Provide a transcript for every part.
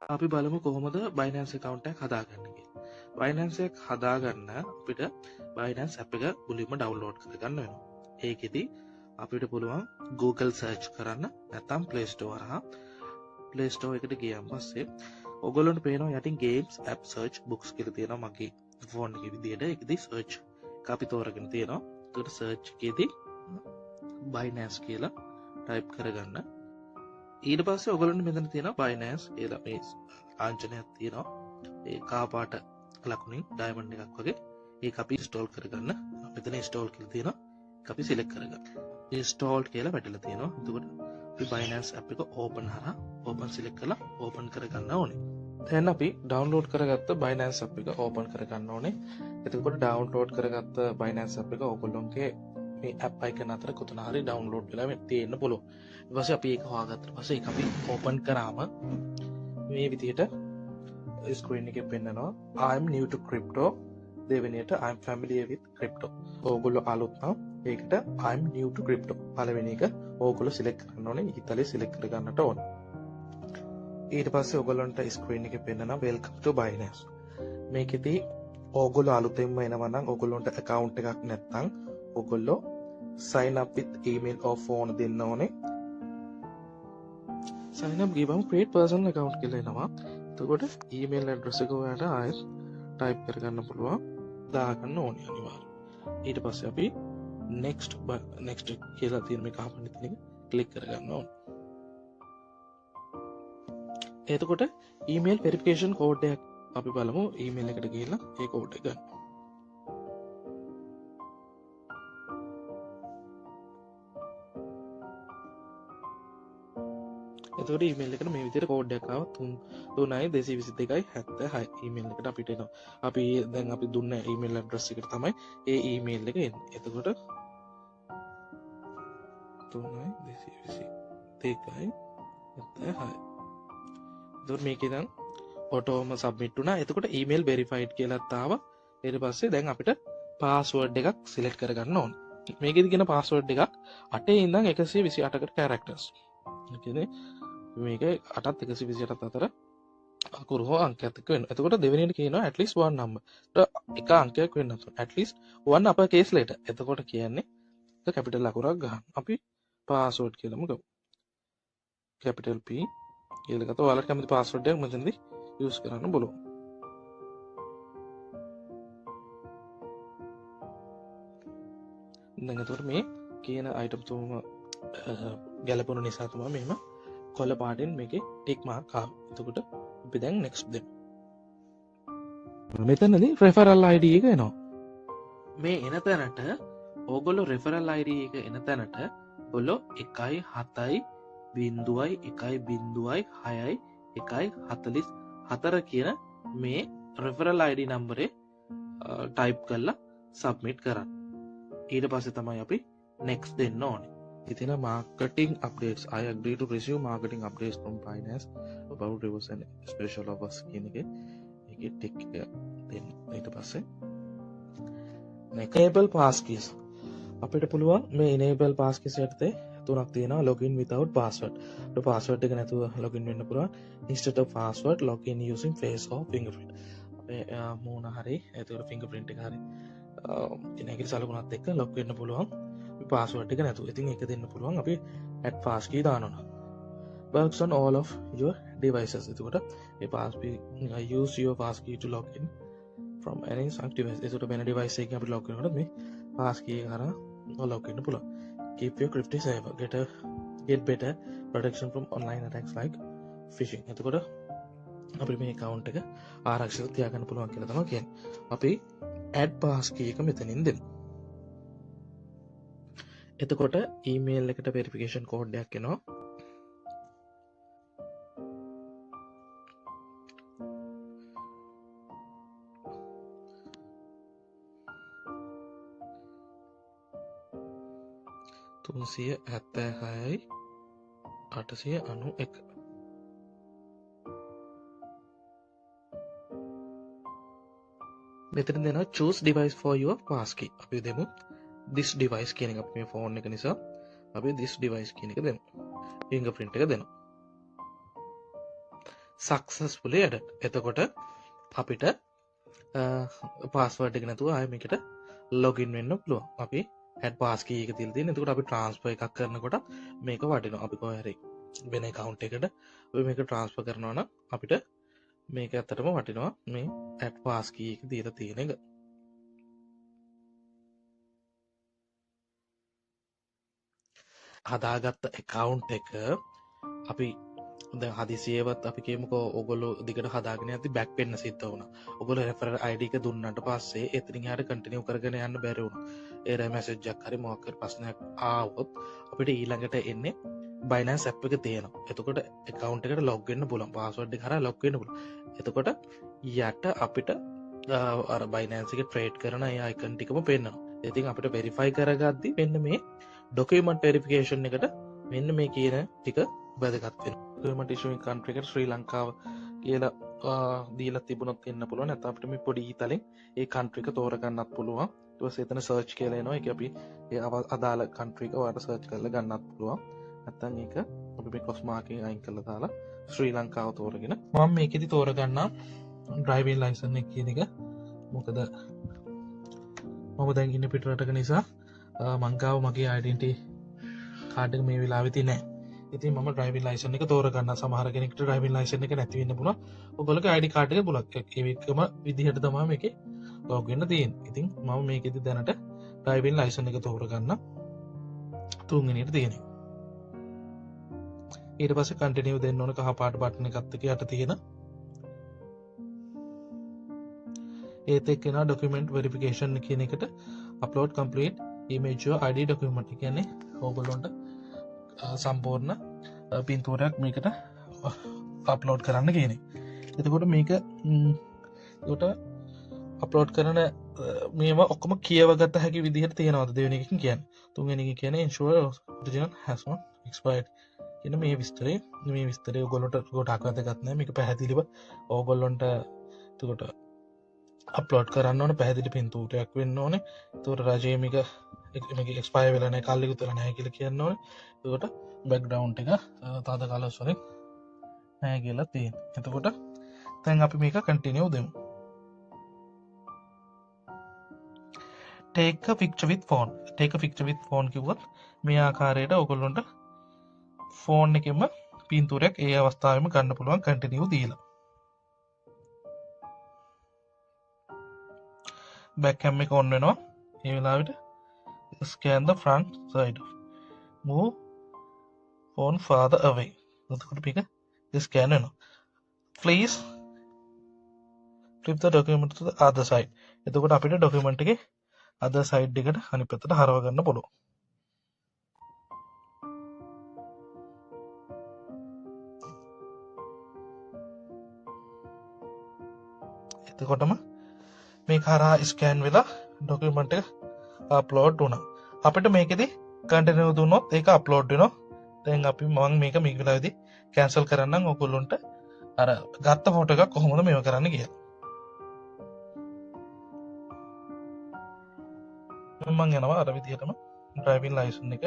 අපි බලමු කොහොමද Binance account එකක් හදාගන්නේ කියලා. Binance එක හදාගන්න අපිට Binance app එක මුලින්ම download කරගන්න වෙනවා. ඒකෙදි අපිට පුළුවන් Google search කරන්න නැත්නම් Play Store හරහා Play Store එකට ගියන් පස්සේ ඔයගොල්ලන්ට පේනවා යටින් games app search books කියලා තියෙනවා මගේ phone එකේ විදියට. ඒකෙදි search එක අපි තෝරගෙන තියෙනවා. ඒකට search එකේදී Binance කියලා type කරගන්න. ඊට පස්සේ ඔයගොල්ලන්ට මෙතන තියෙනවා Binance කියලා මේ ආංජනයක් තියෙනවා. ඒ කාපාට ලකුණින් ඩයමන්ඩ් එකක් වගේ. ඒක අපි install කරගන්න. මෙතන install කියලා තියෙනවා. ඒක අපි select කරගන්න. install කියලා වැටලා තියෙනවා. එතකොට අපි Binance app එක open හරහා open select කරලා open කරගන්න ඕනේ. දැන් අපි download කරගත්ත Binance app එක open කරගන්න ඕනේ. එතකොට download කරගත්ත Binance app එක ඔයගොල්ලන්ගේ මේ app icon අතර කොතන හරි download වෙලා තියෙන්න පුළුවන්. ඊට පස්සේ අපි ඒක හොයාගත්තට පස්සේ ඒක අපි open කරාම මේ විදිහට screen එකේ පෙන්නනවා I am new to crypto, දෙවෙනියට I am familiar with crypto. ඕගොල්ලෝ අලුත් නම් ඒකට I am new to crypto පළවෙනි එක ඕගොල්ලෝ select කරන්න ඕනේ. ඉතාලිය select කරගන්නට ඕනේ. ඊට පස්සේ ඔයගොල්ලන්ට ස්ක්‍රීන් එකේ පෙන්නනවා welcome to Binance. මේකෙදී ඕගොල්ලෝ අලුතෙන්ම එනවා නම් ඔයගොල්ලන්ට account එකක් නැත්නම් ඔයගොල්ලෝ sign up with email or phone දෙන්න ඕනේ. sign up ගිහම create personal account කියලා එනවා. එතකොට email address එක ඔයාලට ආයෙත් type කරගන්න පුළුවන්. දාගන්න ඕනේ අනිවාර්යයෙන්. ඊට පස්සේ අපි next කියලා තියෙන මේ කහපණ තියෙන එක click කරගන්න ඕනේ. එතකොට ඊමේල් වෙරිෆිකේෂන් කෝඩ් එකක් අපි බලමු. ඊමේල් එකට ගිහිල්ලා ඒ කෝඩ් එක ගන්න. එතකොට ඊමේල් එකට මේ විදිහට කෝඩ් එකක් ආව 3922276 ඊමේල් එකට අපිට එනවා. අපි දැන් අපි දුන්න ඊමේල් ඇඩ්‍රස් එකට තමයි ඒ ඊමේල් එක එන්නේ. එතකොට 3922276 එතකොට මේකේ දැන් ඔටෝම සබ්මිට් වුණා. එතකොට ඊමේල් වෙරිෆයිඩ් කියලාත් ආවා. ඊට පස්සේ දැන් අපිට පාස්වර්ඩ් එකක් සිලෙක්ට් කරගන්න ඕනේ. මේකෙදි කියන පාස්වර්ඩ් එකක් 8 ඉඳන් 128කට කැරක්ටර්ස්. ඒ කියන්නේ මේක 8ත් 128ත් අතර අකුරු හෝ අංකයක් එක්ක වෙනවා. එතකොට දෙවෙනියට කියනවා at least one number. එක අංකයක් වෙන්න ඕන. at least one upper case letter. එතකොට කියන්නේ කැපිටල් අකුරක් ගන්න. අපි පාස්වර්ඩ් කියලාම ගමු. capital P කියලා ගත්තා. ඔයාලට කැමති පාස්වර්ඩ් එකක් මෙතනදී යූස් කරන්න බලමු. දැන් එතකොට මේ කියන item තුනම ගැලපුණු නිසා තමයි මෙහෙම කොළ පාටින් මේකේ ටික් මාක් ආවේ. එතකොට අපි දැන් next දෙමු. මෙතනදී referral ID එක එනවා. මේ එන තැනට ඕගොල්ලෝ referral ID එක එන තැනට ඔයගොල්ලෝ 1.7.1.6.1.44 කියන මේ referral ID නම්බරේ type කරලා submit කරන්න. ඊට පස්සේ තමයි අපි next දෙන්න ඕනේ. ඉතින් marketing updates I agree to receive marketing updates from Binance about rewards and special offers කියන එකේ මේකේ ටික් එක දෙන්න. ඊට පස්සේ enable passkeys අපිට පුළුවන් මේ enable passkeys යටතේ තුනක් තියෙනවා. login without password. ඒ password එක නැතුව login වෙන්න පුළුවන්. instead of password login using face or fingerprint. අපේ මූණ හරි ඒතකොට fingerprint එක හරි ඉතින් සලකුණත් එක්ක ලොක් වෙන්න පුළුවන්. පාස්වර්ඩ් එක නැතුව. ඉතින් ඒක දෙන්න පුළුවන් අපි add passkey දානවා. works on all of your devices. එතකොට මේ passkey use your passkey to log in from any device. එතකොට වෙන device එකකින් අපිට log වෙනකොට මේ passkey එක හරහා log වෙන්න පුළුවන්. keep your crypto safe. get better protection from online attacks like phishing. එතකොට අපි මේ account එක ආරක්ෂිත තියාගන්න පුළුවන් කියලා තමයි කියන්නේ. අපි add passkey එක මෙතනින් දෙමු. එතකොට ඊමේල් එකට වෙරිෆිකේෂන් කෝඩ් එකක් එනවා. තුන්සිය 76යි 891. මෙතන දෙනවා choose device for your passkey. අපි දෙමු this device කියන එක. අපි මේ ෆෝන් එක නිසා අපි this device කියන එක දෙමු. fingerprint එක දෙනවා. successfully added. එතකොට අපිට පාස්වර්ඩ් එක නැතුව ආයෙ මේකට ලොගින් වෙන්න පුළුවන්. අපි add pass key එක තියලා තියෙන. එතකොට අපි transfer එකක් කරනකොට මේක වටිනවා. අපි කොහේ හරි වෙන account එකකට අපි මේක transfer කරනවා නම් අපිට මේක ඇත්තටම වටිනවා. මේ add pass key එක දීලා තියෙන එක. හදාගත්ත account එක අපි දැන් හදිසියෙවත් අපි කියමුකෝ ඔයගොල්ලෝ දිගට හදාගෙන යද්දි බෑක් වෙන්න සිද්ධ වුණා. ඔයගොල්ලෝ රෙෆරල් ID එක දුන්නාට පස්සේ එතනින් එහාට කන්ටිනියු කරගෙන යන්න බැරි වුණා. ඒරර් මැසේජ් එකක් හරි මොකක් හරි ප්‍රශ්නයක් ආවොත් අපිට ඊළඟට එන්නේ Binance app එක තියෙනවා. එතකොට account එකට log වෙන්න පුළුවන්. password එක හරහා log වෙන්න පුළුවන්. එතකොට යට අපිට අර Binance එකේ trade කරන ඒ icon ටිකම පේනවා. ඉතින් අපිට verify කරගද්දි මෙන්න මේ document verification එකට මෙන්න මේ කියන ටික වැදගත් වෙනවා. document issuing country එකට ශ්‍රී ලංකාව කියලා දීලා තිබුණොත් එන්න පුළුවන්. නැත්නම් අපිට මේ පොඩි ඊතලෙන් ඒ country එක තෝරගන්නත් පුළුවන්. ඊට පස්සේ එතන search කියලා එනවා. ඒක අපි ඒ අදාළ country එක ඔයාලට search කරලා ගන්නත් පුළුවන්. නැත්නම් ඒක අපි මේ cross marking අයින් කරලා දාලා ශ්‍රී ලංකාව තෝරගෙන මම මේකෙදි තෝරගන්නම් driving license එක කියන එක. මොකද මම දැන් ඉන්නේ පිටරටක නිසා මං ගාව මගේ identity card එක මේ වෙලාවෙ තියෙන්නේ නැහැ. ඉතින් මම driving license එක තෝරගන්න. සමහර කෙනෙක්ට driving license එක නැති වෙන්න පුළුවන්. ඔයගොල්ලෝගේ ID card එක පුළුවන්. ඒකම විදිහට තමයි මේකේ log වෙන්න තියෙන්නේ. ඉතින් මම මේකෙදි දැනට driving license එක තෝරගන්න. තුන්වෙනියට තියෙනවා. ඊට පස්සේ continue දෙන්න ඕන කහ පාට බටන් එකත් එක්ක යට තියෙන ඒත් එක්කන document verification කියන එකට upload complete image your ID document කියන්නේ ඕගොල්ලන්ට සම්පූර්ණ පින්තූරයක් මේකට අප්ලෝඩ් කරන්න කියන එක. එතකොට මේක උට අප්ලෝඩ් කරන මේවා ඔක්කොම කියවගත්ත හැකි විදිහට තියෙනවද දෙවෙනි එකකින් කියන්නේ. තුන්වෙනි එක කියන්නේ ensure original has not expired කියන මේ විස්තරේ ඔයගොල්ලන්ට ගොඩක් වැදගත් නෑ. මේක පැහැදිලිව ඕගොල්ලන්ට එතකොට අප්ලෝඩ් කරන්න ඕනේ පැහැදිලි පින්තූරයක් වෙන්න ඕනේ. එතකොට රජයේ මේක එක්ස්පයර් වෙලා නැහැ කල්ලි උතර නැහැ කියලා කියන්න ඕනේ. එතකොට බෑග්ග්‍රවුන්ඩ් එක තද කලර්ස් වලින් නැහැ කියලා තියෙනවා. එතකොට දැන් අපි මේක කන්ටිනියු දෙමු. take a picture with phone කිව්වොත් මේ ආකාරයට ඔයගොල්ලන්ට ෆෝන් එකෙම පින්තූරයක් ඒ අවස්ථාවෙම ගන්න පුළුවන් කන්ටිනියු දීලා. back cam එක on වෙනවා. ඒ වෙලාවට scan the front side. Move phone farther away. එතකොට මේක scan වෙනවා. Please flip the document to the other side. එතකොට අපිට document එකේ other side එකට අනිත් පැත්තට හරව ගන්න පුළුවන්. එතකොටම මේක හරහා ස්කෑන් වෙලා ඩොකියුමන්ට් එක අප්ලෝඩ් වුණා. අපිට මේකෙදි කන්ටිනියු දුන්නොත් ඒක අප්ලෝඩ් වෙනවා. දැන් අපි මම මේක මේ වෙලාවේදී කැන්සල් කරන්නම් ඔයගොල්ලන්ට අර ගත්ත ෆොටෝ එකක් කොහොමද මේව කරන්න කියලා. මම යනවා අර විදිහටම ඩ්‍රයිවිං ලයිසන්ස් එක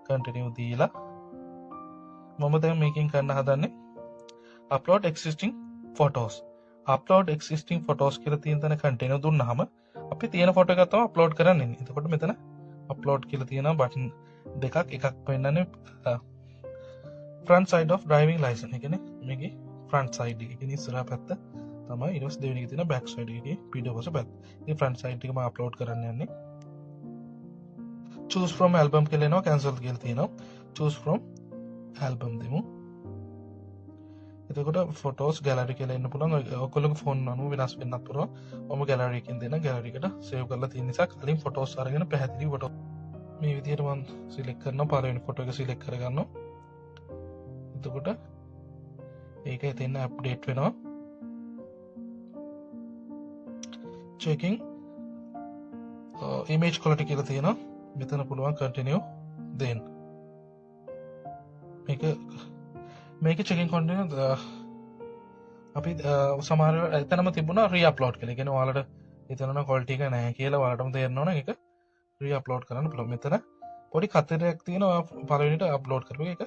කන්ටිනියු දීලා මම දැන් මේකෙන් කරන්න හදන්නේ upload existing photos. upload existing photos කියලා තියෙන තැන කන්ටිනියු දුන්නාම අපි තියෙන ෆොටෝ එකක් තමයි අප්ලෝඩ් කරන්න ඉන්නේ. එතකොට මෙතන අප්ලෝඩ් කියලා තියෙනවා බටන් දෙකක්. එකක් පෙන්නන්නේ front side of driving license. ඒ කියන්නේ මේකේ front side එක. ඒ කියන්නේ ඉස්සරහා පැත්ත තමයි. ඊට පස්සේ දෙවෙනි එකේ තියෙන back side එකේ පිටපස්ස පැත්ත. මේ front side එක මම අප්ලෝඩ් කරන්න යන්නේ. choose from album කියලා එනවා cancel කියලා තියෙනවා. choose from album දෙමු. එතකොට photos gallery කියලා එන්න පුළුවන්. ඔයගොල්ලෝගේ phone අනුව වෙනස් වෙන්නත් පුළුවන්. මම gallery එකෙන් දෙන gallery එකට save කරලා තියෙන නිසා කලින් photos අරගෙන පැහැදිලි photo මේ විදිහට මම select කරනවා. පළවෙනි photo එක select කරගන්නවා. එතකොට ඒක එතන update වෙනවා. checking image quality කියලා තියෙනවා. මෙතන පුළුවන් continue දෙන්න. මේක checking continue අපි සමහර එතනම තිබුණා re-upload කියලා. ඒ කියන්නේ ඔයාලට එතනන quality එක නැහැ කියලා ඔයාලටම තේරෙන්න ඕන. ඒක re-upload කරන්න පුළුවන්. මෙතන පොඩි කතරයක් තියෙනවා පළවෙනිට upload කරපු එක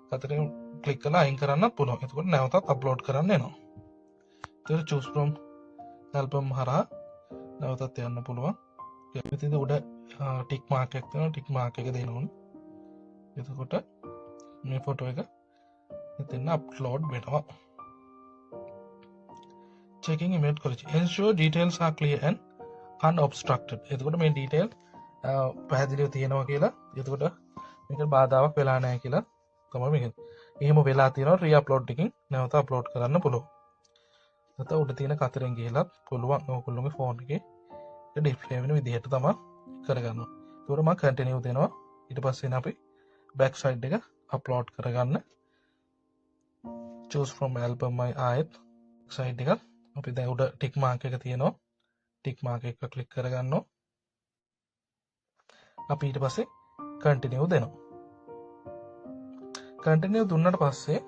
කතරෙන් ක්ලික් කරලා අයින් කරන්නත් පුළුවන්. එතකොට නැවතත් අප්ලෝඩ් කරන්න එනවා. එතකොට choose from album හරහා නැවතත් යන්න පුළුවන්. ඉතින් උඩ ටික් මාක් එකක් තියෙනවා. ටික් මාක් එක දෙන්න ඕනේ. එතකොට මේ ෆොටෝ එක එතන අප්ලෝඩ් වෙනවා. checking image quality. Ensure details are clear and unobstructed. එතකොට මේ detail පැහැදිලිව තියෙනවා කියලා. එතකොට මේක බාධාවක් වෙලා නැහැ කියලා තමයි මේක. එහෙම වෙලා තියෙනවා re-upload එකකින් නැවත අප්ලෝඩ් කරන්න පුළුවන්. නැත්නම් උඩ තියෙන කතරෙන් ගිහලා පුළුවන් ඕගොල්ලෝගේ ෆෝන් එකේ ඩිස්ප්ලේ වෙන විදිහට තමයි කරගන්න. ඒතකොට මම කන්ටිනියු දෙනවා. ඊට පස්සේ අපි back side එක අප්ලෝඩ් කරගන්න. choose from album my ආයෙත් side එක අපි දැන් උඩ ටික් මාක් එක තියෙනවා. ටික් මාක් එක ක්ලික් කරගන්නවා. අපි ඊට පස්සේ කන්ටිනියු දෙනවා. කන්ටිනියු දුන්නාට පස්සේ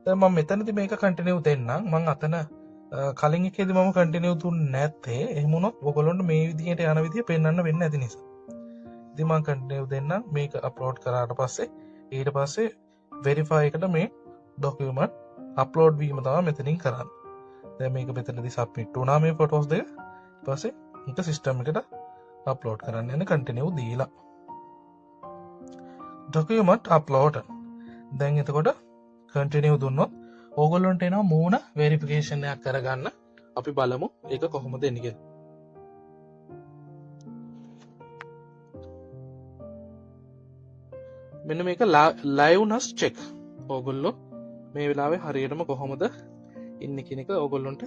දැන් මම මෙතනදී මේක කන්ටිනියු දෙන්නම්. මම අතන කලින් එකේදී මම කන්ටිනියු දුන්නේ නැත්තේ. එහෙම වුණොත් ඔයගොල්ලන්ට මේ විදිහට යන විදිය පෙන්වන්න වෙන්නේ නැති නිසා. ඉතින් මම කන්ටිනියු දෙන්නම්. මේක අප්ලෝඩ් කරාට පස්සේ ඊට පස්සේ වෙරිෆයි එකට මේ ડોකියුමන්ට් අප්ලෝඩ් වීම තමයි මෙතනින් කරන්නේ. දැන් මේක මෙතනදී සබ්මිට් වුණා මේ ෆොටෝස් දෙක. ඊට පස්සේ මේක සිස්ටම් එකට අප්ලෝඩ් කරන්න යන කන්ටිනියු දීලා document upload. දැන් එතකොට කන්ටිනියු දුන්නොත් ඕගොල්ලන්ට එනවා මූණ වෙරිෆිකේෂන් එකක් කරගන්න. අපි බලමු ඒක කොහොමද එන්නේ කියලා. මෙන්න මේක liveness check. ඕගොල්ලෝ මේ වෙලාවේ හරියටම කොහොමද ඉන්නේ කියන එක ඕගොල්ලන්ට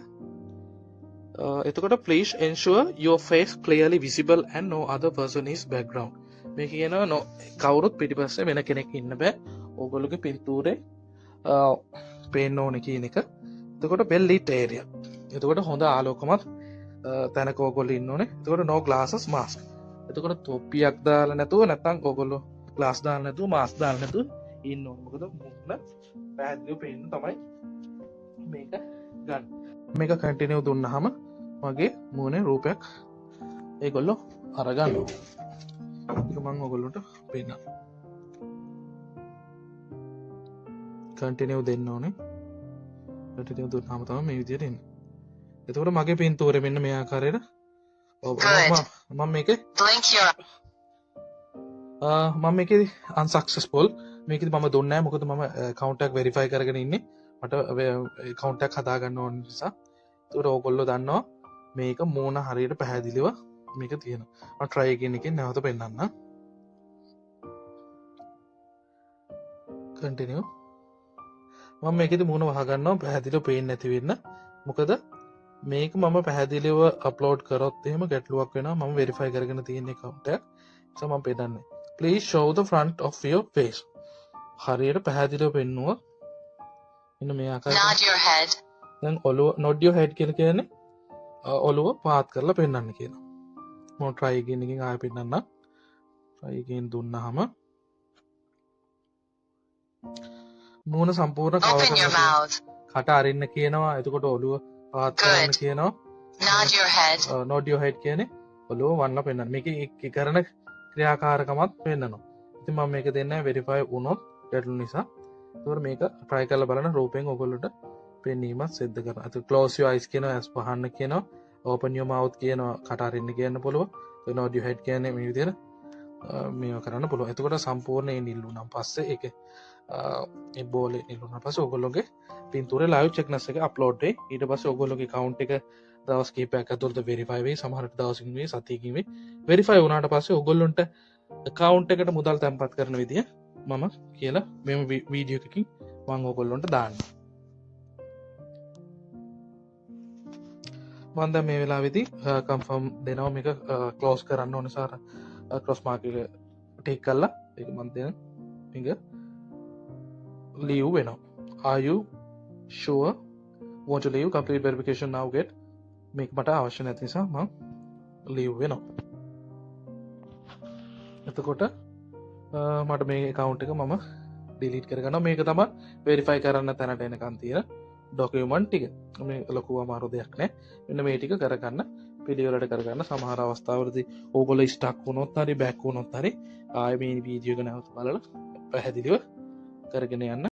එතකොට please ensure your face clearly visible and no other person is background. මේ කියනවා no කවුරුත් පිටිපස්සේ වෙන කෙනෙක් ඉන්න බෑ. ඕගොල්ලෝගේ පින්තූරේ පේන්න ඕනේ කියන එක. එතකොට well lit area. එතකොට හොඳ ආලෝකමත් තැනක ඕගොල්ලෝ ඉන්න ඕනේ. එතකොට no glasses mask. එතකොට තොප්පියක් දාලා නැතුව නැත්නම් ඕගොල්ලෝ glass දාලා නැතුව mask දාලා නැතුව ඉන්න ඕනේ. මොකද මුහුණ පැහැදිලිව පේන්න තමයි මේක ගන්න. මේක කන්ටිනියු දුන්නාම මගේ මූණේ රූපයක් ඒගොල්ලෝ අරගන්නවා. ඒක මම ඔයගොල්ලන්ට පෙන්නනවා. කන්ටිනියු දෙන්න ඕනේ. කන්ටිනියු දුන්නාම තමයි මේ විදිහට එන්නේ. එතකොට මගේ පින්තූරේ මෙන්න මේ ආකාරයට මම මේකේ unsuccessful මේකෙදි මම දුන්නේ නැහැ. මොකද මම account එක verify කරගෙන ඉන්නේ. මට account එකක් හදා ගන්න ඕන නිසා. ඒකට ඕගොල්ලෝ දන්නවා මේක මූණ හරියට පැහැදිලිව මේක තියෙනවා. මම try again එකෙන් නැවත පෙන්නන්න. continue. මම මේකෙදි මූණ වහ ගන්නවා පැහැදිලිව පේන්නේ නැති වෙන්න. මොකද මේක මම පැහැදිලිව අප්ලෝඩ් කරොත් එහෙම ගැටලුවක් වෙනවා. මම verify කරගෙන තියෙන account එක. ඒක මම පෙන්නන්නේ. Please show the front of your face. හරියට පැහැදිලිව පෙන්නුවා. මෙන්න මේ ආකාරයට. Nod your head. දැන් ඔළුව nod your head කියලා කියන්නේ ඔළුව පාත් කරලා පෙන්වන්න කියනවා. මම try again එකකින් ආයෙ පෙන්නන්න. try again දුන්නාම මූණ සම්පූර්ණ කවර් කරලා කට අරින්න කියනවා. එතකොට ඔළුව පාත් කරන්න කියනවා. nod your head. nod your head කියන්නේ ඔළුව වන්න පෙන්වන්න. මේකේ කරන ක්‍රියාකාරකමත් පෙන්වනවා. ඉතින් මම මේක දෙන්නේ verify වුණොත් ගැටලු නිසා. ඒතකොට මේක try කරලා බලන්න රූපෙන් ඔයගොල්ලෝට පෙනීමත් සිද්ධ කරනවා. අත close your eyes කියනවා, ඇස් වහන්න කියනවා, open your mouth කියනවා, කට අරින්න කියන්න පුළුවන්. nod your head කියන්නේ මේ විදිහට මේව කරන්න පුළුවන්. එතකොට සම්පූර්ණ ඒ නිල්ුණාන් පස්සේ ඒක ඒ බෝලේ නිල්ුණාන් පස්සේ ඔයගොල්ලෝගේ පින්තූරේ live checkness එක upload වෙයි. ඊට පස්සේ ඔයගොල්ලෝගේ account එක දවස් කිහිපයක් ඇතුළත verify වෙයි. සමහරට දවසකින් වෙයි, සතියකින් වෙයි. verify වුණාට පස්සේ ඔයගොල්ලන්ට account එකට මුදල් තැන්පත් කරන විදිය මම කියලා මෙම වීඩියෝ එකකින් මම ඔයගොල්ලන්ට දාන්නම්. මම දැන් මේ වෙලාවේදී කන්ෆර්ම් දෙනවා මේක ක්ලෝස් කරන්න ඕන සාර ක්‍රොස් මාක් එක ටික් කරලා ඒක මම දෙන මේක leave වෙනවා. Are you sure want to leave complete verification now get මේක මට අවශ්‍ය නැති නිසා මම leave වෙනවා. එතකොට මට මේ account එක මම delete කරගන්නවා. මේක තමයි verify කරන්න තැනට එනකන් තියෙන document ටික. මේ ලොකු අමාරු දෙයක් නෑ. මෙන්න මේ ටික කරගන්න පිළිවෙලට කරගන්න. සමහර අවස්ථාවලදී ඕගොල්ලෝ ස්ටක් වුණොත් හරි බෑක් වුණොත් හරි ආයෙ මේ වීඩියෝ එක නැවත බලලා පැහැදිලිව කරගෙන යන්න